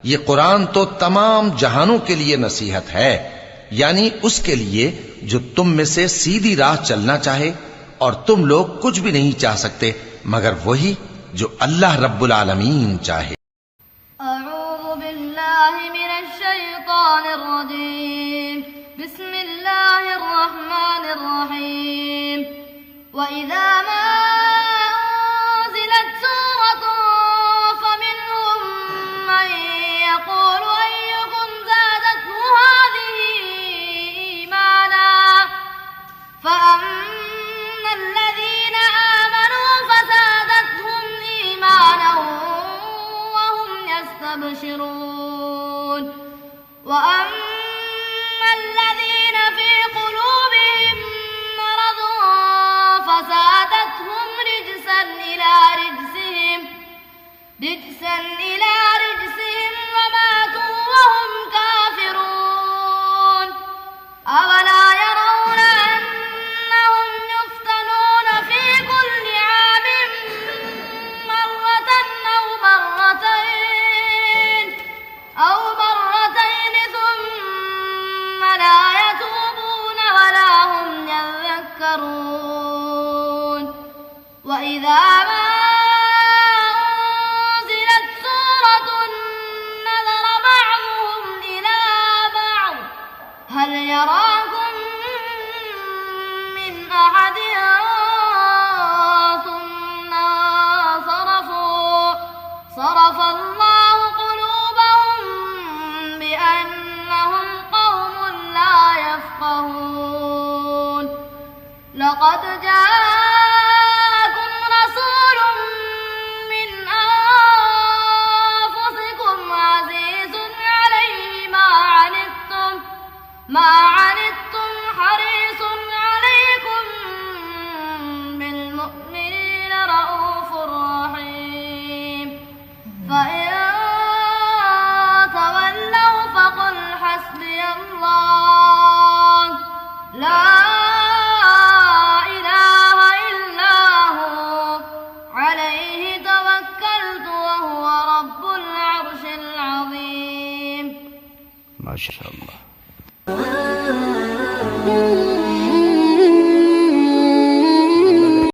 ये कुरान तो तमाम जहानों के लिए नसीहत है, यानी उसके लिए जो तुम में से सीधी राह चलना चाहे, और तुम लोग कुछ भी नहीं चाह सकते मगर वही जो अल्लाह रब्बुल आलमीन चाहे। अऊज़ु बिल्लाहि मिनश शैतानिर रजीम। बिस्मिल्लाहिर रहमानिर रहीम। व इज़ा मा उन्ज़िलत सूरतुन फमिनहुम मन यक़ूलु अय्युकुम ज़ादतहु हाज़िही ईमाना فأما الذين آمنوا فزادتهم إيمانا وهم يستبشرون وأما الذين في قلوبهم مرض فزادتهم رجسا إلى رجسهم وماتوا وهم كافرون أولا يرون أنهم يفتنون في كل عام مرة أو مرتين ثم لا يتوبون ولا هم يذكرون وإذا ما أنزلت سورة نظر بعضهم إلى بعض هل يراكم من أحد ثم صرف الله قلوبهم بأنهم قوم لا يفقهون لقد جاءكم رسول من أنفسكم عزيز عليه ما عنتم حريص عليكم بالمؤمنين رؤوف رحيم فإن تولوا فقل حسبي الله لا إله إلا هو عليه توكلت وهو رب العرش العظيم. ما شاء الله.